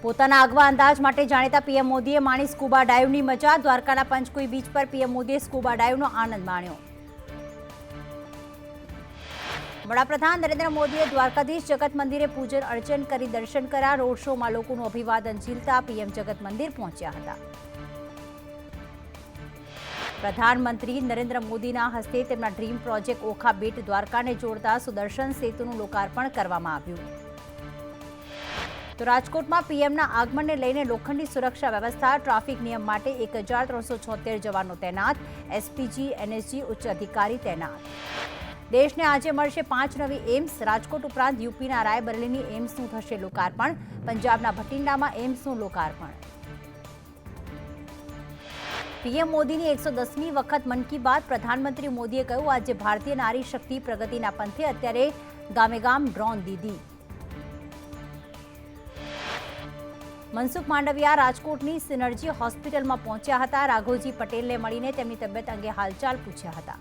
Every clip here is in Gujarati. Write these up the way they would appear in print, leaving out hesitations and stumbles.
પોતાના આગવા અંદાજ માટે જાણીતા પીએમ મોદીએ માણી સ્કૂબા ડાઇવની મજા। દ્વારકાના પંચકુઈ બીચ પર પીએમ મોદીએ સ્કૂબા ડાઇવનો આનંદ માણ્યો। વડાપ્રધાન નરેન્દ્ર મોદીએ દ્વારકાધીશ જગત મંદિરે પૂજન અર્ચન કરી દર્શન કર્યા। રોડ શોમાં લોકોનું અભિવાદન ઝીલતા પીએમ જગત મંદિર પહોંચ્યા હતા। પ્રધાનમંત્રી નરેન્દ્ર મોદીના હસ્તે તેમના ડ્રીમ પ્રોજેક્ટ ઓખા બેટ દ્વારકાને જોડતા સુદર્શન સેતુનું લોકાર્પણ કરવામાં આવ્યું। તો રાજકોટમાં પીએમના આગમનને લઈને લોખંડી સુરક્ષા વ્યવસ્થા, ટ્રાફિક નિયમ માટે 1376 જવાનો તૈનાત, એસપીજી, એનએસજી ઉચ્ચ અધિકારી તૈનાત। દેશને આજે મળશે 5 નવી એમ્સ। રાજકોટ ઉપરાંત યુપીના રાયબરેલીની એમ્સનું થશે લોકાર્પણ। પંજાબના ભટિંડામાં એમ્સનું લોકાર્પણ। પીએમ મોદીની 110મી વખત મન કી બાત। પ્રધાનમંત્રી મોદીએ કહ્યું, આજે ભારતીય નારી શક્તિ પ્રગતિના પંથે, અત્યારે ગામે ગામ ડ્રોન દીદી। મનસુખ માંડવિયા રાજકોટની સિનર્જી હોસ્પિટલમાં પહોંચ્યા હતા। રાઘોજી પટેલને મળીને તેમની તબિયત અંગે હાલચાલ પૂછ્યા હતા।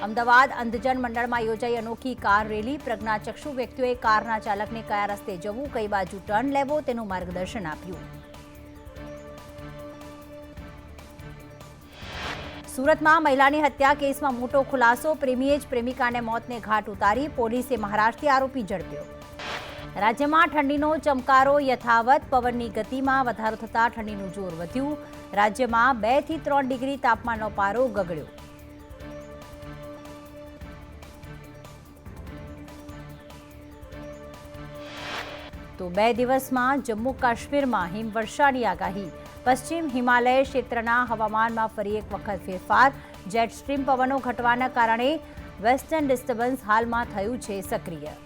અમદાવાદ અંધજન મંડળમાં યોજાઈ અનોખી કાર રેલી। પ્રજ્ઞાચક્ષુ વ્યક્તિઓએ કારના ચાલકને કયા રસ્તે જવું, કઈ બાજુ ટર્ન લેવો તેનું માર્ગદર્શન આપ્યું। સુરતમાં મહિલાની હત્યા કેસમાં મોટો ખુલાસો। પ્રેમીએ જ પ્રેમિકાને મોતને ઘાટ ઉતારી। પોલીસે મહારાષ્ટ્રથી આરોપી ઝડપ્યો। રાજ્યમાં ઠંડીનો ચમકારો યથાવત। પવનની ગતિમાં વધારો થતાં ઠંડીનું જોર વધ્યું। રાજ્યમાં 2 થી 3 ડિગ્રી તાપમાનનો પારો ગગડ્યો। તો 2 દિવસમાં જમ્મુ કાશ્મીરમાં હિમવર્ષાની આગાહી। પશ્ચિમ હિમાલય ક્ષેત્રના હવામાનમાં ફરી એક વખત ફેરફાર। જેટ સ્ટ્રીમ પવનો ઘટવાના કારણે વેસ્ટર્ન ડિસ્ટર્બન્સ હાલમાં થયું છે સક્રિય।